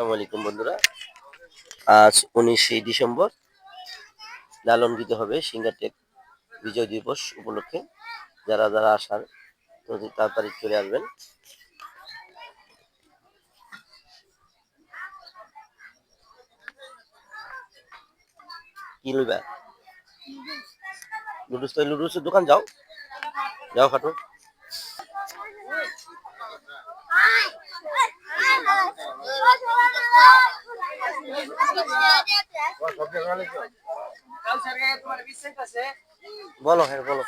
আসসালামু আলাইকুম বন্ধুরা। আজ 19শে ডিসেম্বর লালন গীতি হবে সিঙ্গারটেক বিজয় দিবস উপলক্ষে। যারা যারা আসার তাড়াতাড়ি চলে আসবেন। কি লইবা? লুডুস, তো লুডুসের দোকান যাও, যাও খাটো। বলো, হ্যাঁ বলো।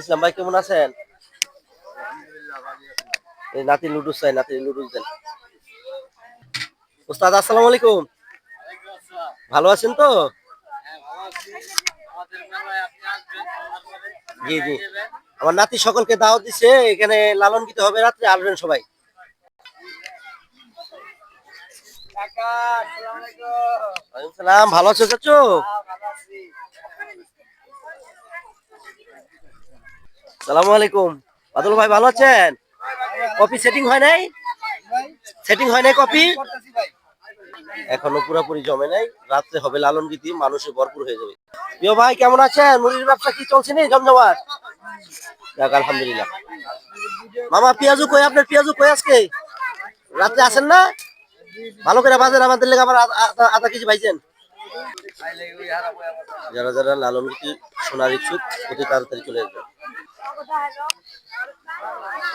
ইসলাম ভাই কেমন আছেন? এই নাতি লুডুস চাই, নাতি লুডুস দেন। ওস্তাদ আসসালামু আলাইকুম, ভালো আছেন তো? জি জি, আমার নাতি সকলকে দাওয়াত দিছে, এখানে লালন গীতি হবে রাত্রে, আসবেন সবাই। সালাম, ভালো আছো চাচু? সালামু আলাইকুম। বাদল ভাই ভালো আছেন? কপি সেটিং হয় নাই? সেটিং হয় নাই কপি? এখনো পুরোপুরি জমে নাই, রাত্রে হবে লালন গীতি, মানুষে ভরপুর হয়ে যাবে। প্রিয় ভাই কেমন আছেন? মুড়ির ব্যবসা কি চলছে নি জমজমাট? যাক আলহামদুলিল্লাহ। মামা পেঁয়াজু কই, আপনার পেঁয়াজু কই আজকে? রাত্রে আসেন না? ভালো করে বাজেন, আমাদের লেগে আবার আধা কেজি ভাইছেন। যারা যারা লালন গীতি শোনার ইচ্ছুক অতি তাড়াতাড়ি চলে আসবেন।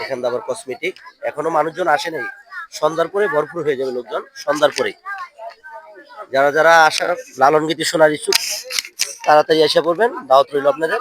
এখান আবার কসমেটিক, এখনো মানুষজন আসে নাই, সন্ধ্যার পরে ভরপুর হয়ে যাবে লোকজন, সন্ধ্যার পরে। যারা যারা আসার লালন গীতি শোনার ইচ্ছুক তাড়াতাড়ি এসে পড়বেন, দাওয়াত রইল আপনাদের।